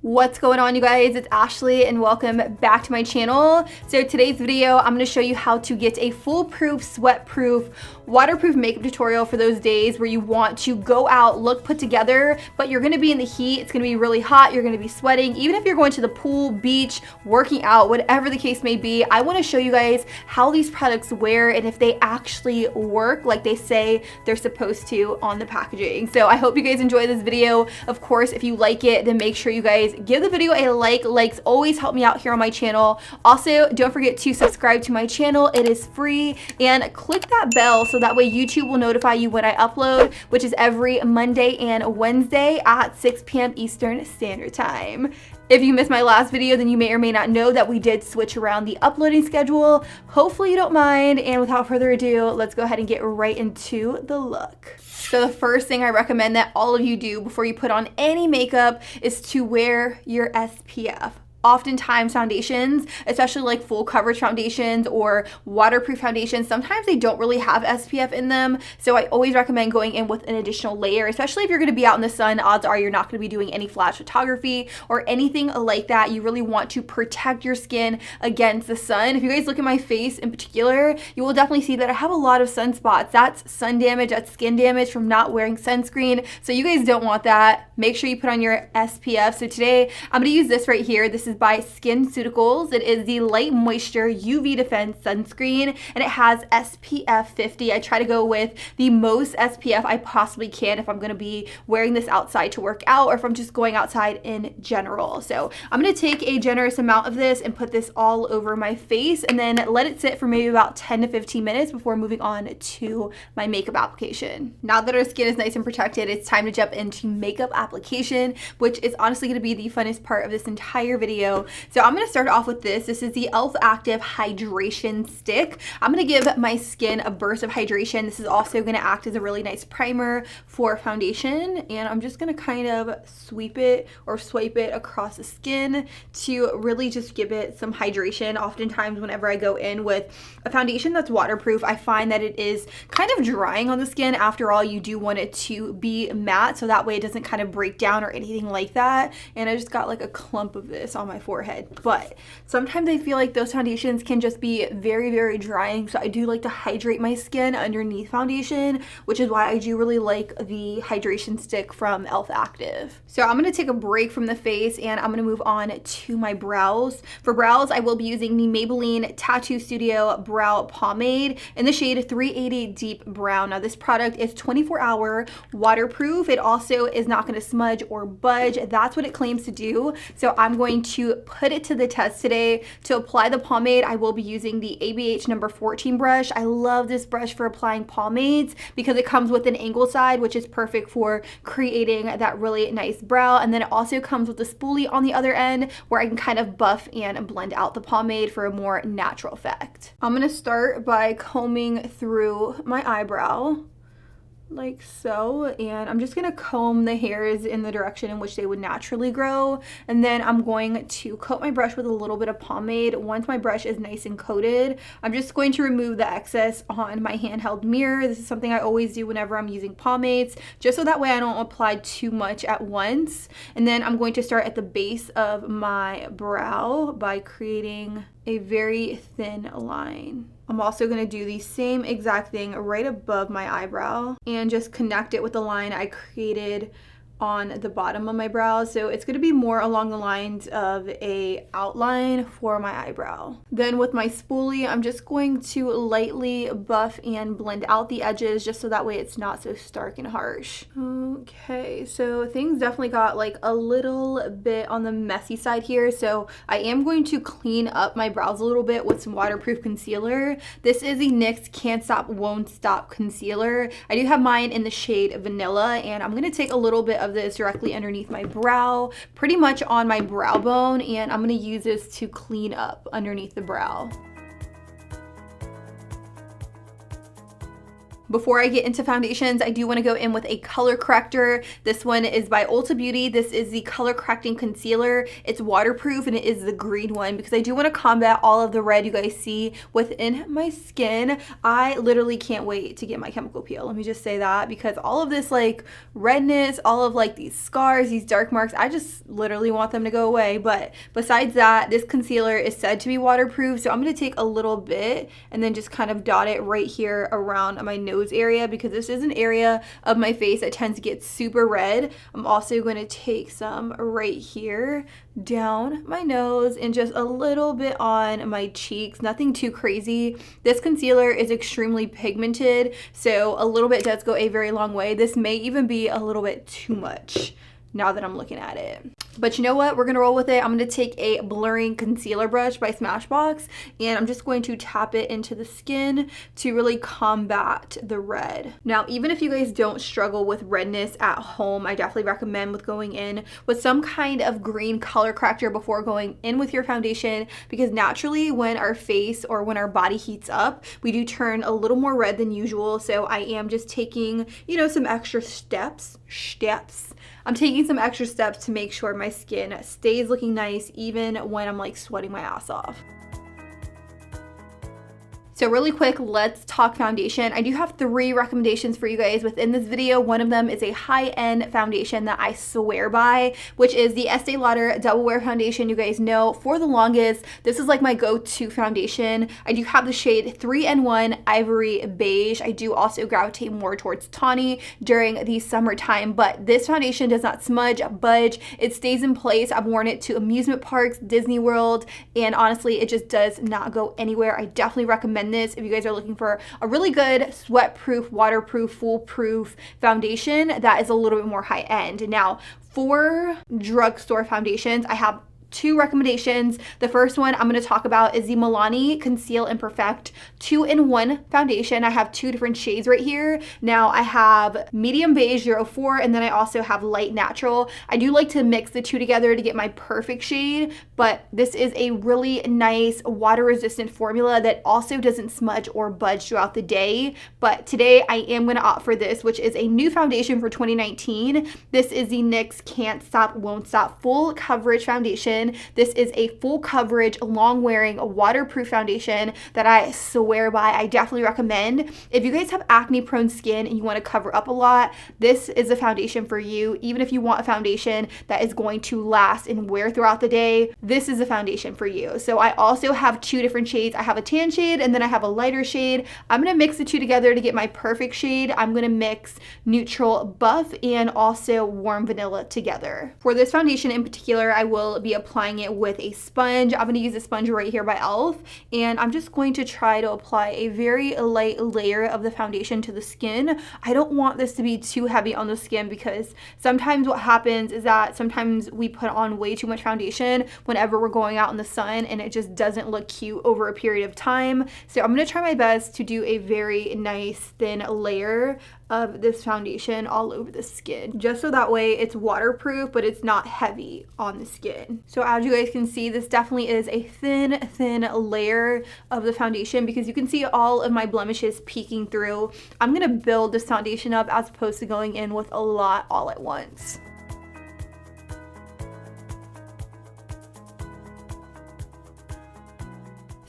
What's going on, you guys? It's Ashley and welcome back to my channel. So today's video, I'm going to show you how to get a foolproof, sweat-proof, waterproof makeup tutorial for those days where you want to go out, look put together, but you're going to be in the heat. It's going to be really hot. You're going to be sweating. Even if you're going to the pool, beach, working out, whatever the case may be, I want to show you guys how these products wear and if they actually work like they say they're supposed to on the packaging. So I hope you guys enjoy this video. Of course, if you like it, then make sure you guys give the video a like. Likes always help me out here on my channel. Also, don't forget to subscribe to my channel. It is free, and click that bell so that way YouTube will notify you when I upload, which is every Monday and Wednesday at 6 p.m. Eastern Standard Time. If you missed my last video, then you may or may not know that we did switch around the uploading schedule. Hopefully you don't mind, and without further ado, let's go ahead and get right into the look. So the first thing I recommend that all of you do before you put on any makeup is to wear your SPF. Oftentimes foundations, especially like full coverage foundations or waterproof foundations, sometimes they don't really have SPF in them. So I always recommend going in with an additional layer, especially if you're going to be out in the sun. Odds are you're not going to be doing any flash photography or anything like that. You really want to protect your skin against the sun. If you guys look at my face in particular, you will definitely see that I have a lot of sunspots. That's sun damage, that's skin damage from not wearing sunscreen. So you guys don't want that. Make sure you put on your SPF. So today I'm going to use this right here. This is by SkinCeuticals. It is the Light Moisture UV Defense Sunscreen, and it has SPF 50. I try to go with the most SPF I possibly can if I'm going to be wearing this outside to work out or if I'm just going outside in general. So I'm going to take a generous amount of this and put this all over my face and then let it sit for maybe about 10 to 15 minutes before moving on to my makeup application. Now that our skin is nice and protected, it's time to jump into makeup application, which is honestly going to be the funnest part of this entire video. So I'm going to start off with this. This is the e.l.f. Active Hydration Stick. I'm going to give my skin a burst of hydration. This is also going to act as a really nice primer for foundation. And I'm just going to kind of sweep it or swipe it across the skin to really just give it some hydration. Oftentimes whenever I go in with a foundation that's waterproof, I find that it is kind of drying on the skin. After all, you do want it to be matte so that way it doesn't kind of break down or anything like that. And I just got like a clump of this on my forehead, but sometimes I feel like those foundations can just be very, very drying. So I do like to hydrate my skin underneath foundation, which is why I do really like the hydration stick from e.l.f. Active. So I'm going to take a break from the face and I'm going to move on to my brows. For brows, I will be using the Maybelline Tattoo Studio Brow Pomade in the shade 380 Deep Brown. Now this product is 24-hour waterproof. It also is not going to smudge or budge. That's what it claims to do. So I'm going to put it to the test today. To apply the pomade, I will be using the ABH number 14 brush. I love this brush for applying pomades because it comes with an angle side, which is perfect for creating that really nice brow. And then it also comes with a spoolie on the other end where I can kind of buff and blend out the pomade for a more natural effect. I'm going to start by combing through my eyebrow like so, and I'm just gonna comb the hairs in the direction in which they would naturally grow, and then I'm going to coat my brush with a little bit of pomade. Once my brush is nice and coated, I'm just going to remove the excess on my handheld mirror. This is something I always do whenever I'm using pomades, just so that way I don't apply too much at once. And then I'm going to start at the base of my brow by creating a very thin line. I'm also going to do the same exact thing right above my eyebrow and just connect it with the line I created on the bottom of my brow. So it's going to be more along the lines of a outline for my eyebrow. Then with my spoolie, I'm just going to lightly buff and blend out the edges just so that way it's not so stark and harsh. Okay, so things definitely got like a little bit on the messy side here. So I am going to clean up my brows a little bit with some waterproof concealer. This is the NYX Can't Stop Won't Stop concealer. I do have mine in the shade Vanilla, and I'm going to take a little bit of this directly underneath my brow, pretty much on my brow bone, and I'm going to use this to clean up underneath the brow. Before I get into foundations, I do want to go in with a color corrector. This one is by Ulta Beauty. This is the color correcting concealer. It's waterproof and it is the green one because I do want to combat all of the red you guys see within my skin. I literally can't wait to get my chemical peel. Let me just say that, because all of this like redness, all of like these scars, these dark marks, I just literally want them to go away. But besides that, this concealer is said to be waterproof. So I'm going to take a little bit and then just kind of dot it right here around my nose area, because this is an area of my face that tends to get super red. I'm also going to take some right here down my nose and just a little bit on my cheeks. Nothing too crazy. This concealer is extremely pigmented, so a little bit does go a very long way. This may even be a little bit too much now that I'm looking at it. But you know what? We're going to roll with it. I'm going to take a blurring concealer brush by Smashbox, and I'm just going to tap it into the skin to really combat the red. Now, even if you guys don't struggle with redness at home, I definitely recommend with going in with some kind of green color corrector before going in with your foundation, because naturally when our face or when our body heats up, we do turn a little more red than usual. So I am just taking, you know, some extra steps. I'm taking some extra steps to make sure my skin stays looking nice even when I'm like sweating my ass off. So really quick, let's talk foundation. I do have 3 recommendations for you guys within this video. One of them is a high-end foundation that I swear by, which is the Estee Lauder Double Wear Foundation. You guys know for the longest, this is like my go-to foundation. I do have the shade 3-in-1 Ivory Beige. I do also gravitate more towards tawny during the summertime, but this foundation does not smudge, budge. It stays in place. I've worn it to amusement parks, Disney World, and honestly, it just does not go anywhere. I definitely recommend this if you guys are looking for a really good sweat-proof, waterproof, foolproof foundation that is a little bit more high-end. Now, for drugstore foundations, I have 2 recommendations. The first one I'm going to talk about is the Milani Conceal and Perfect 2-in-1 foundation. I have 2 different shades right here. Now I have medium beige 04, and then I also have light natural. I do like to mix the 2 together to get my perfect shade, but this is a really nice water resistant formula that also doesn't smudge or budge throughout the day. But today I am going to opt for this, which is a new foundation for 2019. This is the NYX Can't Stop Won't Stop Full Coverage Foundation. This is a full coverage, long wearing, waterproof foundation that I swear by. I definitely recommend. If you guys have acne prone skin and you want to cover up a lot, this is a foundation for you. Even if you want a foundation that is going to last and wear throughout the day, this is a foundation for you. So I also have 2 different shades. I have a tan shade and then I have a lighter shade. I'm going to mix the 2 together to get my perfect shade. I'm going to mix neutral buff and also warm vanilla together. For this foundation in particular, I will be applying it with a sponge. I'm going to use a sponge right here by e.l.f. and I'm just going to try to apply a very light layer of the foundation to the skin. I don't want this to be too heavy on the skin, because sometimes what happens is that sometimes we put on way too much foundation whenever we're going out in the sun and it just doesn't look cute over a period of time. So I'm going to try my best to do a very nice thin layer of this foundation all over the skin, just so that way it's waterproof but it's not heavy on the skin. So as you guys can see, this definitely is a thin layer of the foundation, because you can see all of my blemishes peeking through. I'm gonna build this foundation up as opposed to going in with a lot all at once.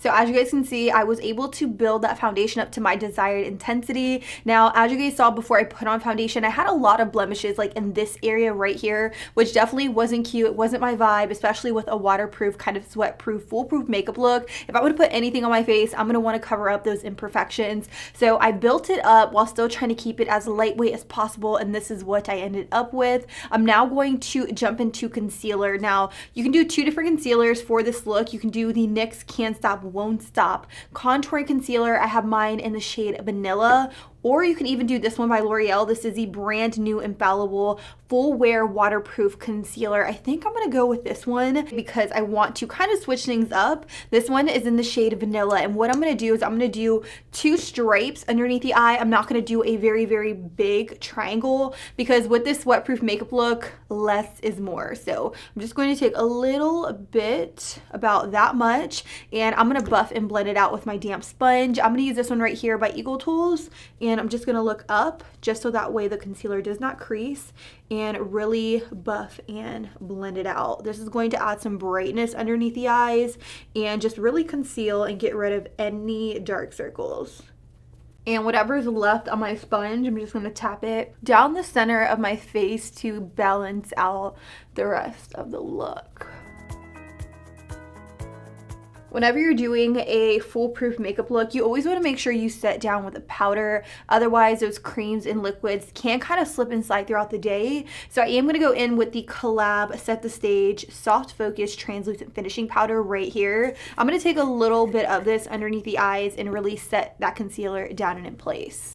So as you guys can see, I was able to build that foundation up to my desired intensity. Now, as you guys saw before I put on foundation, I had a lot of blemishes like in this area right here, which definitely wasn't cute. It wasn't my vibe, especially with a waterproof, kind of sweat-proof, foolproof makeup look. If I would put anything on my face, I'm gonna wanna cover up those imperfections. So I built it up while still trying to keep it as lightweight as possible, and this is what I ended up with. I'm now going to jump into concealer. Now, you can do 2 different concealers for this look. You can do the NYX Can't Stop Won't Stop contouring concealer. I have mine in the shade Vanilla, or you can even do this one by L'Oreal. This is the brand new Infallible Full Wear Waterproof Concealer. I think I'm gonna go with this one because I want to kind of switch things up. This one is in the shade Vanilla, and what I'm gonna do is I'm gonna do 2 stripes underneath the eye. I'm not gonna do a very big triangle, because with this sweatproof makeup look, less is more. So I'm just going to take a little bit, about that much, and I'm gonna buff and blend it out with my damp sponge. I'm gonna use this one right here by Eagle Tools, and I'm just gonna look up just so that way the concealer does not crease, and really buff and blend it out. This is going to add some brightness underneath the eyes and just really conceal and get rid of any dark circles. And whatever's left on my sponge, I'm just gonna tap it down the center of my face to balance out the rest of the look. Whenever you're doing a foolproof makeup look, you always want to make sure you set down with a powder. Otherwise, those creams and liquids can kind of slip and slide throughout the day. So I am going to go in with the Collab Set the Stage Soft Focus Translucent Finishing Powder right here. I'm going to take a little bit of this underneath the eyes and really set that concealer down and in place.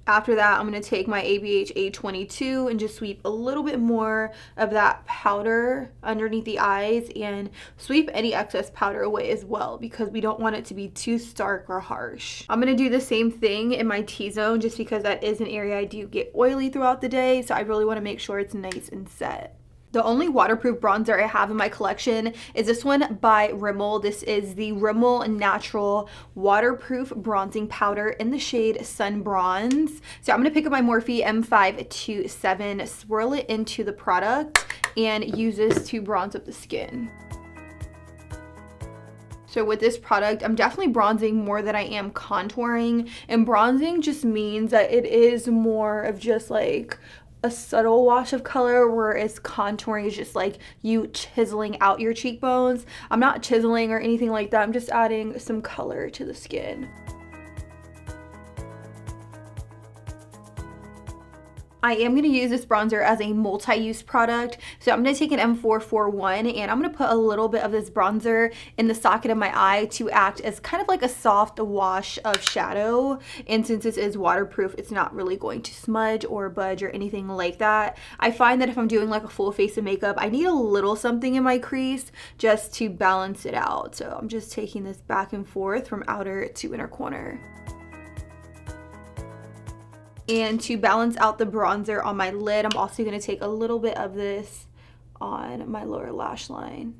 After that, I'm going to take my ABH A22 and just sweep a little bit more of that powder underneath the eyes and sweep any excess powder away as well, because we don't want it to be too stark or harsh. I'm going to do the same thing in my T-zone just because that is an area I do get oily throughout the day, so I really want to make sure it's nice and set. The only waterproof bronzer I have in my collection is this one by Rimmel. This is the Rimmel Natural Waterproof Bronzing Powder in the shade Sun Bronze. So I'm going to pick up my Morphe M527, swirl it into the product, and use this to bronze up the skin. So with this product, I'm definitely bronzing more than I am contouring. And bronzing just means that it is more of just like a subtle wash of color, whereas contouring is just like you chiseling out your cheekbones. I'm not chiseling or anything like that. I'm just adding some color to the skin. I am going to use this bronzer as a multi-use product. So I'm going to take an M441 and I'm going to put a little bit of this bronzer in the socket of my eye to act as kind of like a soft wash of shadow. And since this is waterproof, it's not really going to smudge or budge or anything like that. I find that if I'm doing like a full face of makeup, I need a little something in my crease just to balance it out. So I'm just taking this back and forth from outer to inner corner. And to balance out the bronzer on my lid, I'm also going to take a little bit of this on my lower lash line.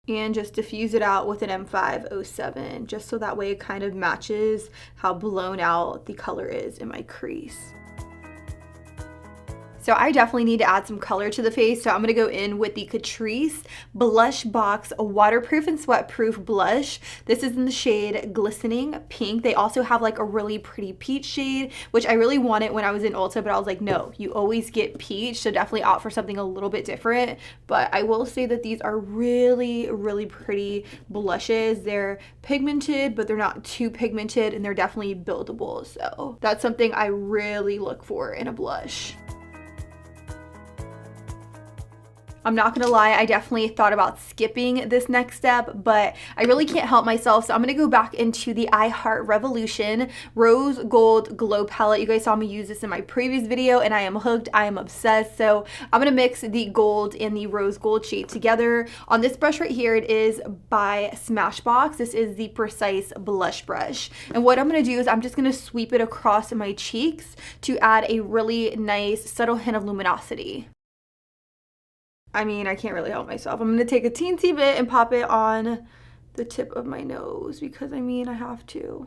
And just diffuse it out with an M507, just so that way it kind of matches how blown out the color is in my crease. So I definitely need to add some color to the face. So I'm gonna go in with the Catrice Blush Box Waterproof and Sweatproof Blush. This is in the shade Glistening Pink. They also have like a really pretty peach shade, which I really wanted when I was in Ulta, but I was like, no, you always get peach. So definitely opt for something a little bit different. But I will say that these are really, really pretty blushes. They're pigmented, but they're not too pigmented, and they're definitely buildable. So that's something I really look for in a blush. I'm not gonna lie, I definitely thought about skipping this next step, but I really can't help myself. So I'm gonna go back into the I Heart Revolution Rose Gold Glow Palette. You guys saw me use this in my previous video and I am hooked, I am obsessed. So I'm gonna mix the gold and the rose gold shade together. On this brush right here, it is by Smashbox. This is the Precise Blush Brush. And what I'm gonna do is I'm just gonna sweep it across my cheeks to add a really nice subtle hint of luminosity. I mean, I can't really help myself. I'm gonna take a teensy bit and pop it on the tip of my nose because I mean, I have to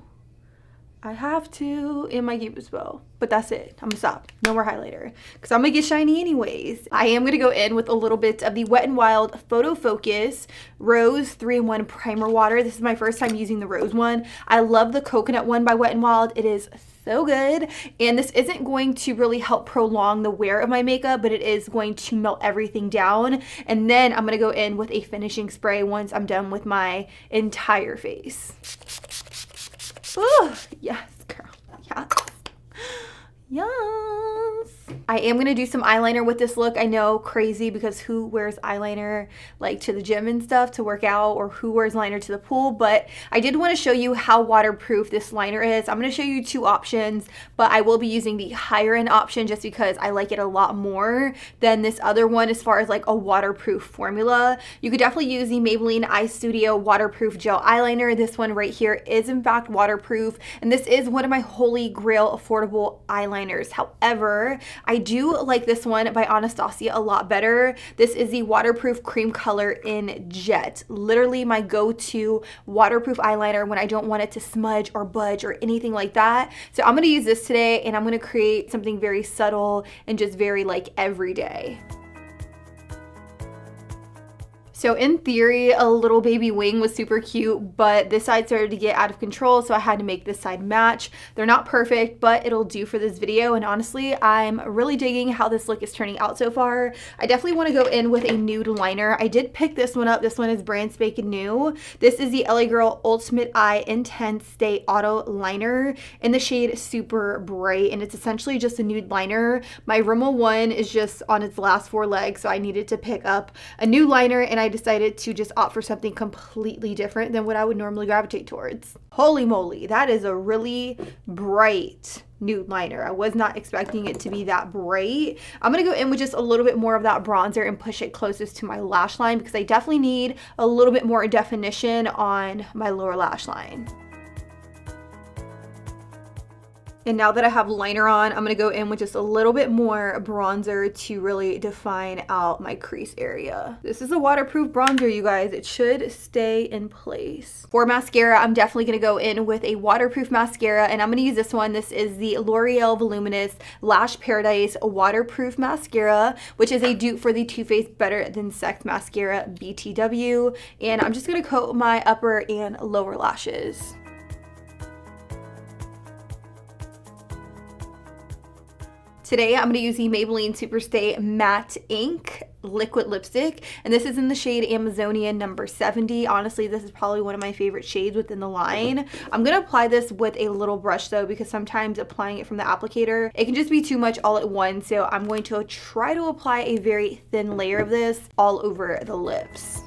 in my Cupid's bow, but that's it. I'm gonna stop. No more highlighter because I'm gonna get shiny anyways. I am gonna go in with a little bit of the Wet n Wild Photo Focus Rose 3-in-1 Primer Water. This is my first time using the rose one. I love the coconut one by Wet n Wild. It is so good, and this isn't going to really help prolong the wear of my makeup, but it is going to melt everything down. And then I'm gonna go in with a finishing spray once I'm done with my entire face. Oh, yes, girl. Yes. Yes. I am going to do some eyeliner with this look. I know, crazy, because who wears eyeliner like to the gym and stuff to work out, or who wears liner to the pool, but I did want to show you how waterproof this liner is. I'm going to show you two options, but I will be using the higher end option just because I like it a lot more than this other one as far as like a waterproof formula. You could definitely use the Maybelline Eye Studio Waterproof Gel Eyeliner. This one right here is in fact waterproof, and this is one of my holy grail affordable eyeliners. However, I do like this one by Anastasia a lot better. This is the waterproof cream color in Jet. Literally my go-to waterproof eyeliner when I don't want it to smudge or budge or anything like that. So I'm gonna use this today, and I'm gonna create something very subtle and just very like everyday. So in theory, a little baby wing was super cute, but this side started to get out of control, so I had to make this side match. They're not perfect, but it'll do for this video, and honestly, I'm really digging how this look is turning out so far. I definitely want to go in with a nude liner. I did pick this one up. This one is brand spanking new. This is the LA Girl Ultimate Eye Intense Stay Auto Liner in the shade Super Bright, and it's essentially just a nude liner. My Rimmel one is just on its last 4 legs, so I needed to pick up a new liner, and I decided to just opt for something completely different than what I would normally gravitate towards. Holy moly, that is a really bright nude liner. I was not expecting it to be that bright. I'm gonna go in with just a little bit more of that bronzer and push it closest to my lash line because I definitely need a little bit more definition on my lower lash line. And now that I have liner on, I'm gonna go in with just a little bit more bronzer to really define out my crease area. This is a waterproof bronzer, you guys. It should stay in place. For mascara, I'm definitely gonna go in with a waterproof mascara, and I'm gonna use this one. This is the L'Oreal Voluminous Lash Paradise Waterproof Mascara, which is a dupe for the Too Faced Better Than Sex Mascara BTW. And I'm just gonna coat my upper and lower lashes. Today, I'm going to use the Maybelline Superstay Matte Ink liquid lipstick, and this is in the shade Amazonian number 70. Honestly, this is probably one of my favorite shades within the line. I'm going to apply this with a little brush though, because sometimes applying it from the applicator, it can just be too much all at once. So I'm going to try to apply a very thin layer of this all over the lips.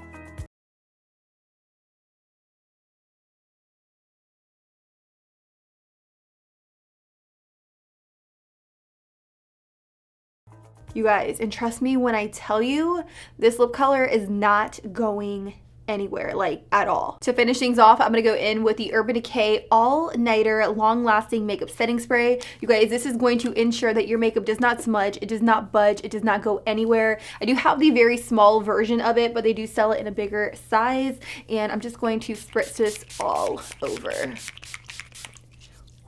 You guys, and trust me when I tell you, this lip color is not going anywhere, like at all. To finish things off, I'm gonna go in with the Urban Decay All Nighter Long Lasting Makeup Setting Spray. You guys, this is going to ensure that your makeup does not smudge, it does not budge, it does not go anywhere. I do have the very small version of it, but they do sell it in a bigger size, and I'm just going to spritz this all over.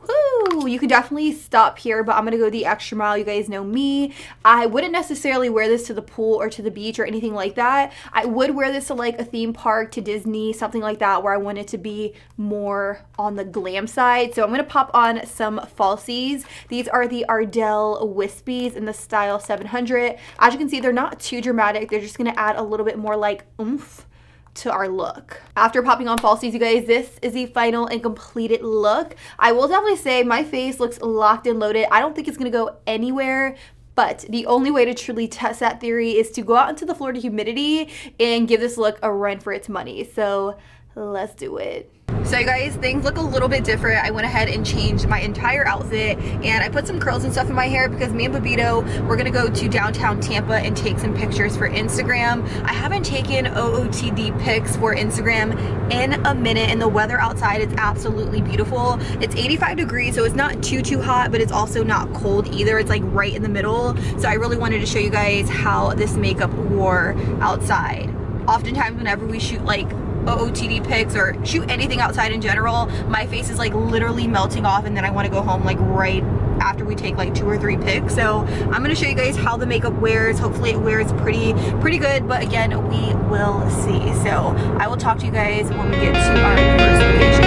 Woo! You could definitely stop here, but I'm gonna go the extra mile. You guys know me. I wouldn't necessarily wear this to the pool or to the beach or anything like that. I would wear this to like a theme park, to Disney, something like that, where I want it to be more on the glam side. So I'm gonna pop on some falsies. These are the Ardell Wispies in the style 700. As you can see, they're not too dramatic. They're just gonna add a little bit more like oomph to our look. After popping on falsies, you guys, this is the final and completed look. I will definitely say my face looks locked and loaded. I don't think it's gonna go anywhere, but the only way to truly test that theory is to go out into the Florida humidity and give this look a run for its money. So let's do it. So you guys, things look a little bit different. I went ahead and changed my entire outfit, and I put some curls and stuff in my hair because me and Babito, we're gonna go to downtown Tampa and take some pictures for Instagram. I haven't taken OOTD pics for Instagram in a minute, and the weather outside is absolutely beautiful. It's 85 degrees, so it's not too hot, but it's also not cold either. It's like right in the middle. So I really wanted to show you guys how this makeup wore outside. Oftentimes whenever we shoot like OOTD pics or shoot anything outside in general, my face is like literally melting off, and then I want to go home like right after we take like 2 or 3 pics. So I'm going to show you guys how the makeup wears. Hopefully it wears pretty good, but again, we will see. So I will talk to you guys when we get to our first location.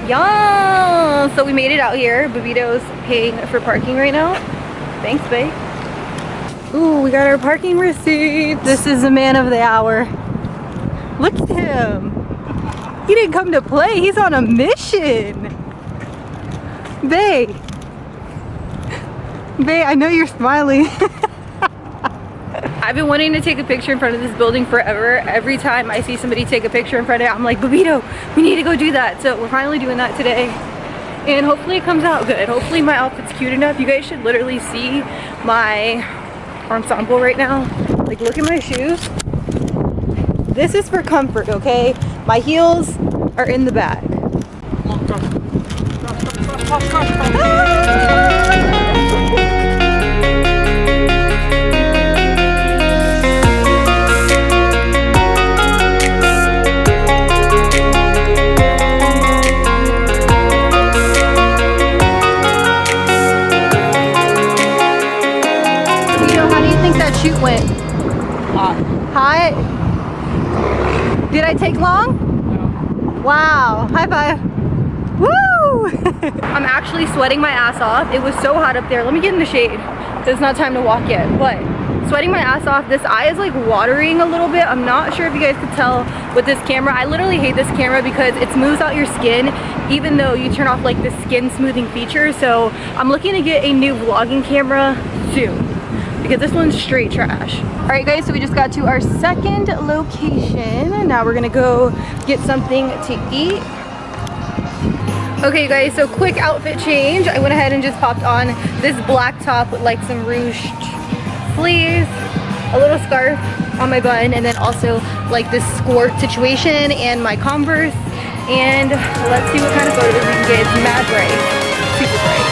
Yeah, so we made it out here. Babito's paying for parking right now. Thanks, babe. Ooh, we got our parking receipt. This is the man of the hour. Look at him. He didn't come to play. He's on a mission. Bae. Bae, I know you're smiling. I've been wanting to take a picture in front of this building forever. Every time I see somebody take a picture in front of it, I'm like, Babito, we need to go do that. So we're finally doing that today. And hopefully it comes out good. Hopefully my outfit's cute enough. You guys should literally see my ensemble right now. Like, look at my shoes. This is for comfort, okay? My heels are in the bag. Shoot went? Hot. Hot? Did I take long? No. Wow, high five. Woo! I'm actually sweating my ass off. It was so hot up there. Let me get in the shade. It's not time to walk yet, but sweating my ass off. This eye is like watering a little bit. I'm not sure if you guys could tell with this camera. I literally hate this camera because it smooths out your skin even though you turn off like the skin smoothing feature. So I'm looking to get a new vlogging camera soon, because this one's straight trash. All right guys, so we just got to our second location. Now we're gonna go get something to eat. Okay guys, so quick outfit change. I went ahead and just popped on this black top with like some ruched sleeves, a little scarf on my bun, and then also like this skirt situation and my Converse. And let's see what kind of photos we can get. It's mad bright, super bright.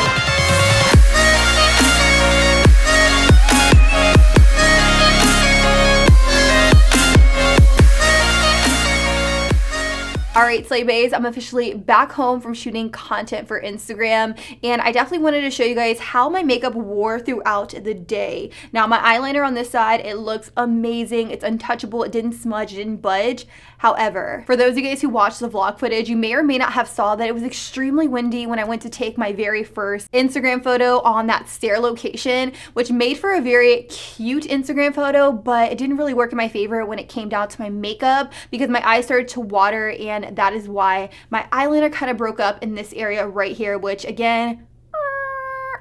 All right, Slay Bays, I'm officially back home from shooting content for Instagram, and I definitely wanted to show you guys how my makeup wore throughout the day. Now, my eyeliner on this side, it looks amazing. It's untouchable. It didn't smudge, it didn't budge. However, for those of you guys who watched the vlog footage, you may or may not have saw that it was extremely windy when I went to take my very first Instagram photo on that stair location, which made for a very cute Instagram photo, but it didn't really work in my favor when it came down to my makeup because my eyes started to water, and that is why my eyeliner kind of broke up in this area right here, which again,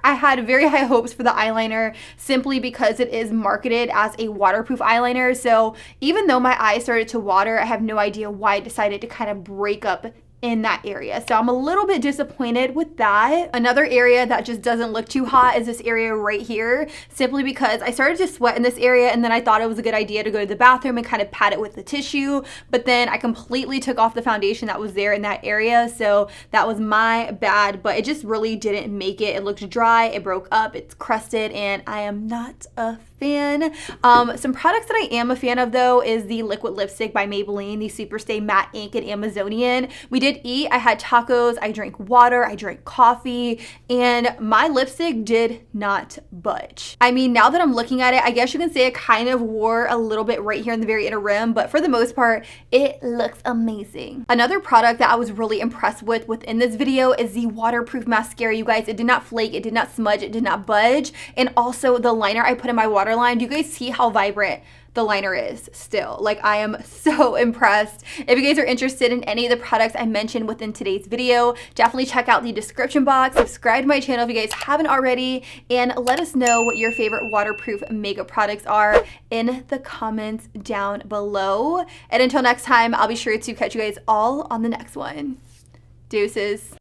I had very high hopes for the eyeliner simply because it is marketed as a waterproof eyeliner. So even though my eyes started to water, I have no idea why I decided to kind of break up in that area. So I'm a little bit disappointed with that. Another area that just doesn't look too hot is this area right here, simply because I started to sweat in this area and then I thought it was a good idea to go to the bathroom and kind of pat it with the tissue, but then I completely took off the foundation that was there in that area. So that was my bad, but it just really didn't make it. It looked dry, it broke up, it's crusted, and I am not a fan. Some products that I am a fan of though is the liquid lipstick by Maybelline, the Superstay Matte Ink and Amazonian. We did eat, I had tacos, I drank water, I drank coffee, and my lipstick did not budge. I mean, now that I'm looking at it, I guess you can say it kind of wore a little bit right here in the very inner rim, but for the most part, it looks amazing. Another product that I was really impressed with within this video is the waterproof mascara. You guys, it did not flake, it did not smudge, it did not budge, and also the liner I put in my waterline. Do you guys see how vibrant the liner is still? Like, I am so impressed. If you guys are interested in any of the products I mentioned within today's video, definitely check out the description box, subscribe to my channel if you guys haven't already, and let us know what your favorite waterproof makeup products are in the comments down below. And until next time, I'll be sure to catch you guys all on the next one. Deuces.